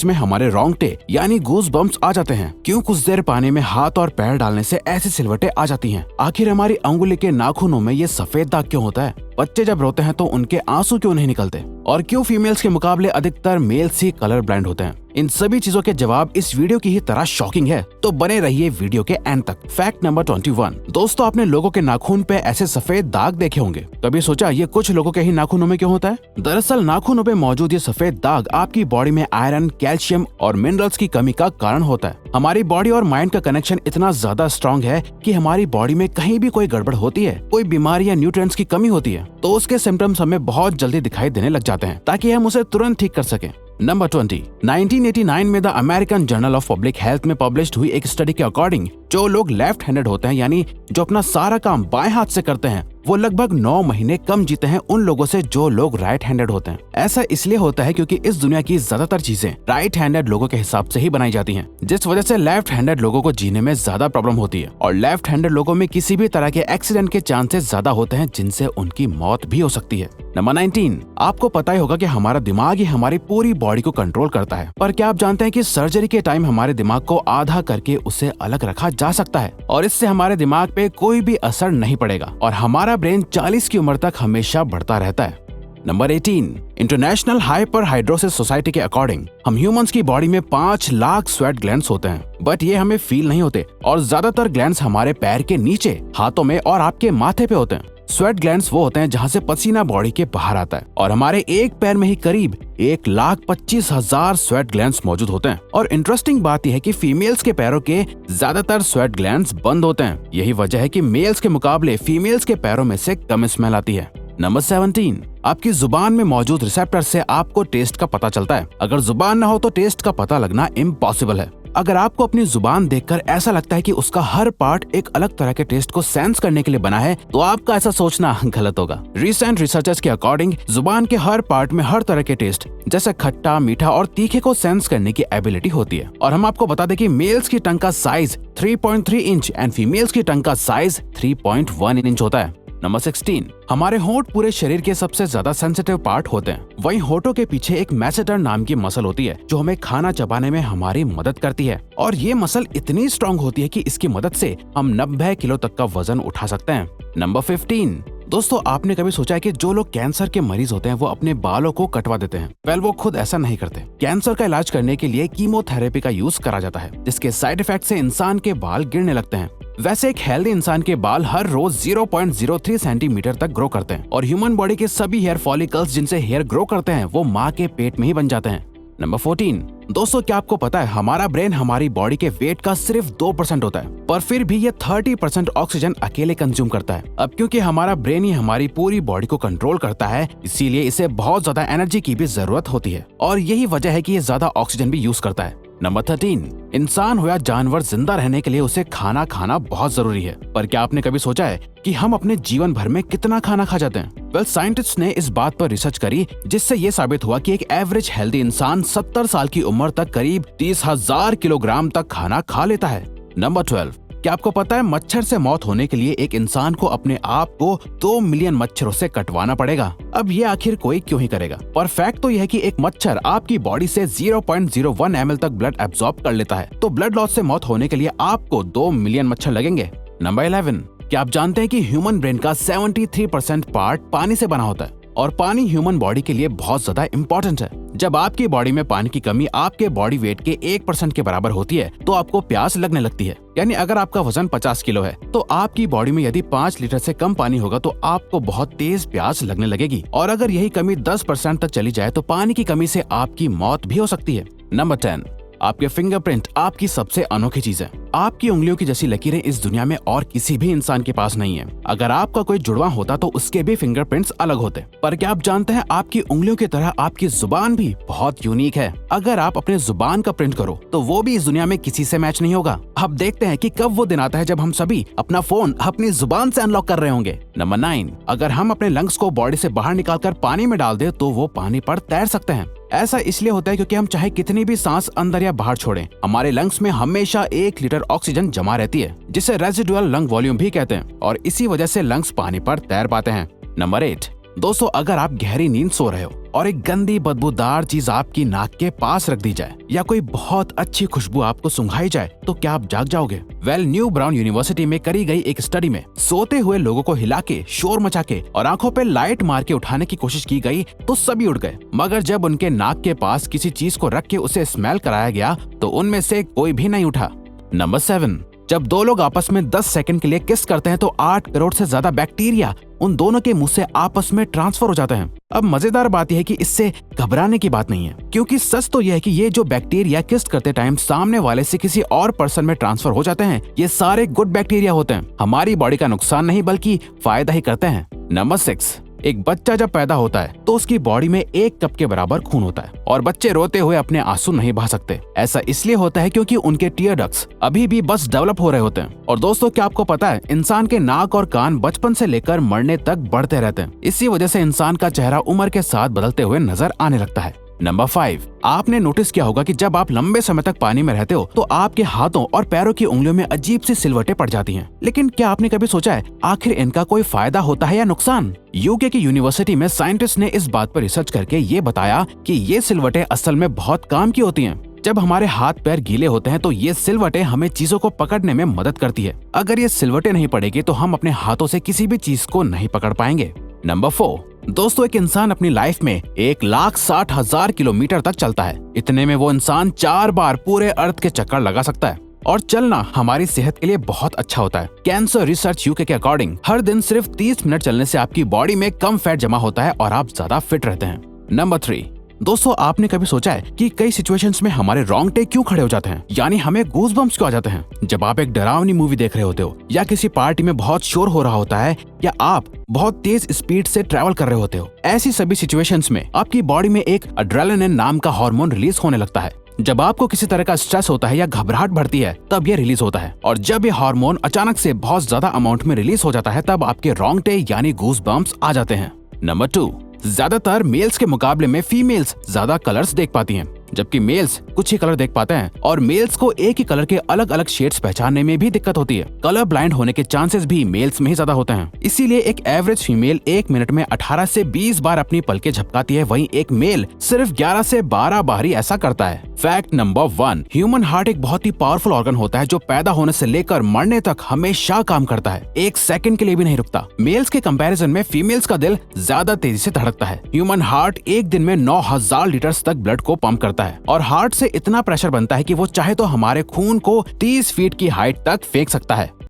में हमारे रोंगटे यानी गूज बम्प्स आ जाते हैं। क्यों कुछ देर पानी में हाथ और पैर डालने से ऐसी सिलवटें आ जाती हैं? आखिर हमारी अंगुली के नाखूनों में ये सफेद दाग क्यों होता है? बच्चे जब रोते हैं तो उनके आंसू क्यों नहीं निकलते? और क्यों फीमेल्स के मुकाबले अधिकतर मेल्स ही कलर ब्लाइंड होते हैं? इन सभी चीजों के जवाब इस वीडियो की ही तरह शॉकिंग है, तो बने रहिए वीडियो के एंड तक। Fact number 21। दोस्तों, आपने लोगों के नाखून पे ऐसे सफेद दाग देखे होंगे। कभी सोचा ये कुछ लोगों के ही नाखूनों में क्यों होता है? दरअसल नाखूनों पे मौजूद ये सफेद दाग आपकी बॉडी में आयरन, कैल्शियम और मिनरल्स की कमी का कारण होता है। हमारी बॉडी और माइंड का कनेक्शन इतना ज्यादा स्ट्रॉन्ग है कि हमारी बॉडी में कहीं भी कोई गड़बड़ होती है, कोई बीमारी या न्यूट्रिएंट्स की कमी होती है, तो उसके सिम्टम्स हमें बहुत जल्दी दिखाई देने लग जाते हैं, ताकि हम उसे तुरंत ठीक कर सकें। नंबर 20। 1989 में the American journal of public health में पब्लिश्ड हुई एक स्टडी के अकॉर्डिंग जो लोग लेफ्ट हैंडेड होते हैं, यानी जो अपना सारा काम बाएं हाथ से करते हैं, वो लगभग 9 महीने कम जीते हैं उन लोगों से जो लोग राइट हैंडेड होते हैं। ऐसा इसलिए होता है क्योंकि इस दुनिया की ज्यादातर चीजें राइट हैंडेड लोगों के हिसाब से ही बनाई जाती हैं, जिस वजह से लेफ्ट हैंडेड लोगों को जीने में ज्यादा प्रॉब्लम होती है। और लेफ्ट हैंडेड लोगों में किसी भी तरह के एक्सीडेंट के चांसेस ज्यादा होते हैं, जिनसे उनकी मौत भी हो सकती है। नंबर 19। आपको पता ही होगा कि हमारा दिमाग ही हमारी पूरी बॉडी को कंट्रोल करता है, पर क्या आप जानते हैं कि सर्जरी के टाइम हमारे दिमाग को आधा करके उसे अलग रखा जा सकता है और इससे हमारे दिमाग पे कोई भी असर नहीं पड़ेगा और हमारा ब्रेन 40 की उम्र तक हमेशा बढ़ता रहता है। नंबर 18। इंटरनेशनल हाइपरहाइड्रोसिस सोसाइटी के अकॉर्डिंग हम ह्यूमंस की बॉडी में 5 लाख स्वेट ग्लैंड्स होते हैं, बट ये हमें फील नहीं होते और ज्यादातर ग्लैंड्स हमारे पैर के नीचे, हाथों में और आपके माथे पे होते हैं। स्वेट ग्लैंड्स वो होते हैं जहाँ से पसीना बॉडी के बाहर आता है और हमारे एक पैर में ही करीब 1,25,000 स्वेट ग्लैंड्स मौजूद होते हैं। और इंटरेस्टिंग बात यह है कि फीमेल्स के पैरों के ज्यादातर स्वेट ग्लैंड्स बंद होते हैं। यही वजह है कि मेल्स के मुकाबले फीमेल्स के पैरों में से कम स्मेल आती है। नंबर 17। आपकी जुबान में मौजूद रिसेप्टर से आपको टेस्ट का पता चलता है। अगर जुबान न हो तो टेस्ट का पता लगना इम्पॉसिबल है। अगर आपको अपनी जुबान देखकर ऐसा लगता है कि उसका हर पार्ट एक अलग तरह के टेस्ट को सेंस करने के लिए बना है, तो आपका ऐसा सोचना गलत होगा। रिसेंट रिसर्चर्स के अकॉर्डिंग जुबान के हर पार्ट में हर तरह के टेस्ट जैसे खट्टा, मीठा और तीखे को सेंस करने की एबिलिटी होती है। और हम आपको बता दें कि मेल्स की टंग का साइज 3.3 इंच एंड फीमेल्स की टंग का साइज 3.1 इंच होता है। नंबर 16। हमारे होंठ पूरे शरीर के सबसे ज्यादा सेंसिटिव पार्ट होते हैं। वहीं होठों के पीछे एक मैसेटर नाम की मसल होती है जो हमें खाना चबाने में हमारी मदद करती है और ये मसल इतनी स्ट्रॉन्ग होती है कि इसकी मदद से हम 90 किलो तक का वजन उठा सकते हैं। नंबर 15। दोस्तों, आपने कभी सोचा है कि जो लोग कैंसर के मरीज होते हैं वो अपने बालों को कटवा देते हैं? वेल, वो खुद ऐसा नहीं करते। कैंसर का इलाज करने के लिए कीमोथेरेपी का यूज करा जाता है, जिसके साइड इफेक्ट से इंसान के बाल गिरने लगते हैं। वैसे एक हेल्दी इंसान के बाल हर रोज 0.03 सेंटीमीटर तक ग्रो करते हैं और ह्यूमन बॉडी के सभी हेयर फॉलिकल्स जिनसे हेयर ग्रो करते हैं वो माँ के पेट में ही बन जाते हैं। नंबर 14। दोस्तों, क्या आपको पता है हमारा ब्रेन हमारी बॉडी के वेट का सिर्फ 2% होता है, पर फिर भी ये 30% ऑक्सीजन अकेले कंज्यूम करता है। अब क्योंकि हमारा ब्रेन ही हमारी पूरी बॉडी को कंट्रोल करता है, इसीलिए इसे बहुत ज्यादा एनर्जी की भी जरूरत होती है और यही वजह है कि ये ज्यादा ऑक्सीजन भी यूज करता है। नंबर 13। इंसान हो या जानवर, जिंदा रहने के लिए उसे खाना खाना बहुत जरूरी है, पर क्या आपने कभी सोचा है कि हम अपने जीवन भर में कितना खाना खा जाते हैं? वेल, साइंटिस्ट ने इस बात पर रिसर्च करी जिससे ये साबित हुआ कि एक एवरेज हेल्दी इंसान 70 साल की उम्र तक करीब 30,000 किलोग्राम तक खाना खा लेता है। नंबर 12। क्या आपको पता है मच्छर से मौत होने के लिए एक इंसान को अपने आप को 2 मिलियन मच्छरों से कटवाना पड़ेगा? अब ये आखिर कोई क्यों ही करेगा? पर फैक्ट तो यह है कि एक मच्छर आपकी बॉडी से 0.01 ml तक ब्लड एब्सॉर्ब कर लेता है, तो ब्लड लॉस से मौत होने के लिए आपको 2 मिलियन मच्छर लगेंगे। नंबर 11। क्या आप जानते हैं कि ह्यूमन ब्रेन का 73% पार्ट पानी से बना होता है और पानी ह्यूमन बॉडी के लिए बहुत ज्यादा इम्पोर्टेंट है। जब आपकी बॉडी में पानी की कमी आपके बॉडी वेट के 1% के बराबर होती है तो आपको प्यास लगने लगती है। यानी अगर आपका वजन 50 किलो है तो आपकी बॉडी में यदि 5 लीटर से कम पानी होगा तो आपको बहुत तेज प्यास लगने लगेगी और अगर यही कमी 10% तक चली जाए तो पानी की कमी से आपकी मौत भी हो सकती है। नंबर 10। आपके फिंगरप्रिंट आपकी सबसे अनोखी चीज है। आपकी उंगलियों की जैसी लकीरें इस दुनिया में और किसी भी इंसान के पास नहीं है। अगर आपका कोई जुड़वा होता तो उसके भी फिंगरप्रिंट्स अलग होते, पर क्या आप जानते हैं आपकी उंगलियों की तरह आपकी जुबान भी बहुत यूनिक है। अगर आप अपने जुबान का प्रिंट करो तो वो भी इस दुनिया में किसी से मैच नहीं होगा। अब देखते हैं कि कब वो दिन आता है जब हम सभी अपना फोन अपनी जुबान से अनलॉक कर रहे होंगे। नंबर 9। अगर हम अपने लंग्स को बॉडी से बाहर निकालकर पानी में डाल दे तो वो पानी पर तैर सकते हैं। ऐसा इसलिए होता है क्योंकि हम चाहे कितनी भी सांस अंदर या बाहर छोड़ें, हमारे लंग्स में हमेशा 1 लीटर ऑक्सीजन जमा रहती है, जिसे रेजिडुअल लंग वॉल्यूम भी कहते हैं और इसी वजह से लंग्स पानी पर तैर पाते हैं। नंबर 8। दोस्तों अगर आप गहरी नींद सो रहे हो और एक गंदी बदबूदार चीज आपकी नाक के पास रख दी जाए या कोई बहुत अच्छी खुशबू आपको सुंघाई जाए तो क्या आप जाग जाओगे? न्यू ब्राउन यूनिवर्सिटी में करी गई एक स्टडी में सोते हुए लोगों को हिला के, शोर मचा के और आंखों पे लाइट मार के उठाने की कोशिश की गई तो सभी उठ गए, मगर जब उनके नाक के पास किसी चीज को रख के उसे स्मेल कराया गया तो उनमें से कोई भी नहीं उठा। नंबर 7, जब दो लोग आपस में 10 सेकंड के लिए किस करते हैं तो 8 करोड़ से ज्यादा बैक्टीरिया उन दोनों के मुंह से आपस में ट्रांसफर हो जाते हैं। अब मजेदार बात यह है कि इससे घबराने की बात नहीं है, क्योंकि सच तो यह है कि ये जो बैक्टीरिया किस करते टाइम सामने वाले से किसी और पर्सन में ट्रांसफर हो जाते हैं, ये सारे गुड बैक्टीरिया होते हैं, हमारी बॉडी का नुकसान नहीं बल्कि फायदा ही करते हैं। नंबर 6, एक बच्चा जब पैदा होता है तो उसकी बॉडी में 1 कप के बराबर खून होता है और बच्चे रोते हुए अपने आंसू नहीं बहा सकते। ऐसा इसलिए होता है क्योंकि उनके टीयर डक्ट्स अभी भी बस डेवलप हो रहे होते हैं। और दोस्तों क्या आपको पता है, इंसान के नाक और कान बचपन से लेकर मरने तक बढ़ते रहते हैं। इसी वजह से इंसान का चेहरा उम्र के साथ बदलते हुए नजर आने लगता है। नंबर 5, आपने नोटिस किया होगा कि जब आप लंबे समय तक पानी में रहते हो तो आपके हाथों और पैरों की उंगलियों में अजीब सी सिलवटें पड़ जाती हैं। लेकिन क्या आपने कभी सोचा है आखिर इनका कोई फायदा होता है या नुकसान? यूके की यूनिवर्सिटी में साइंटिस्ट ने इस बात पर रिसर्च करके ये बताया कि ये सिलवटें असल में बहुत काम की होती हैं। जब हमारे हाथ पैर गीले होते हैं तो ये सिलवटें हमें चीजों को पकड़ने में मदद करती है। अगर ये सिलवटें नहीं पड़ेगी तो हम अपने हाथों से किसी भी चीज को नहीं पकड़ पाएंगे। नंबर 4, दोस्तों एक इंसान अपनी लाइफ में 1,60,000 किलोमीटर तक चलता है। इतने में वो इंसान 4 बार पूरे अर्थ के चक्कर लगा सकता है और चलना हमारी सेहत के लिए बहुत अच्छा होता है। कैंसर रिसर्च यूके के अकॉर्डिंग हर दिन सिर्फ 30 मिनट चलने से आपकी बॉडी में कम फैट जमा होता है और आप ज्यादा फिट रहते हैं। नंबर 3, दोस्तों आपने कभी सोचा है कि कई सिचुएशंस में हमारे रोंगटे क्यों खड़े हो जाते हैं, यानी हमें गूज़बम्प्स क्यों आ जाते हैं? जब आप एक डरावनी मूवी देख रहे होते हो या किसी पार्टी में बहुत शोर हो रहा होता है या आप बहुत तेज स्पीड से ट्रैवल कर रहे होते हो, ऐसी सभी सिचुएशंस में आपकी बॉडी में एक एड्रेनालिन नाम का हार्मोन रिलीज होने लगता है। जब आपको किसी तरह का स्ट्रेस होता है या घबराहट बढ़ती है तब ये रिलीज होता है, और जब ये हार्मोन अचानक से बहुत ज्यादा अमाउंट में रिलीज हो जाता है तब आपके रोंगटे यानी गूज़बम्प्स आ जाते हैं। नंबर 2, ज्यादातर मेल्स के मुकाबले में फीमेल्स ज्यादा कलर्स देख पाती हैं, जबकि मेल्स कुछ ही कलर देख पाते हैं और मेल्स को एक ही कलर के अलग अलग शेड्स पहचानने में भी दिक्कत होती है। कलर ब्लाइंड होने के चांसेस भी मेल्स में ही ज्यादा होते हैं। इसीलिए एक एवरेज फीमेल 1 मिनट में 18 से 20 बार अपनी पलकें झपकाती है, वहीं एक मेल सिर्फ 11 से 12 बार ही ऐसा करता है। फैक्ट नंबर 1, ह्यूमन हार्ट एक बहुत ही पावरफुल ऑर्गन होता है जो पैदा होने से लेकर मरने तक हमेशा काम करता है, 1 सेकंड के लिए भी नहीं रुकता। मेल्स के कंपैरिजन में फीमेल्स का दिल ज्यादा तेजी से धड़कता है। ह्यूमन हार्ट एक दिन में 9,000 लीटर तक ब्लड को पंप करता है और हार्ट से इतना प्रेशर बनता है कि वो चाहे तो हमारे खून को 30 फीट की हाइट तक फेंक सकता है।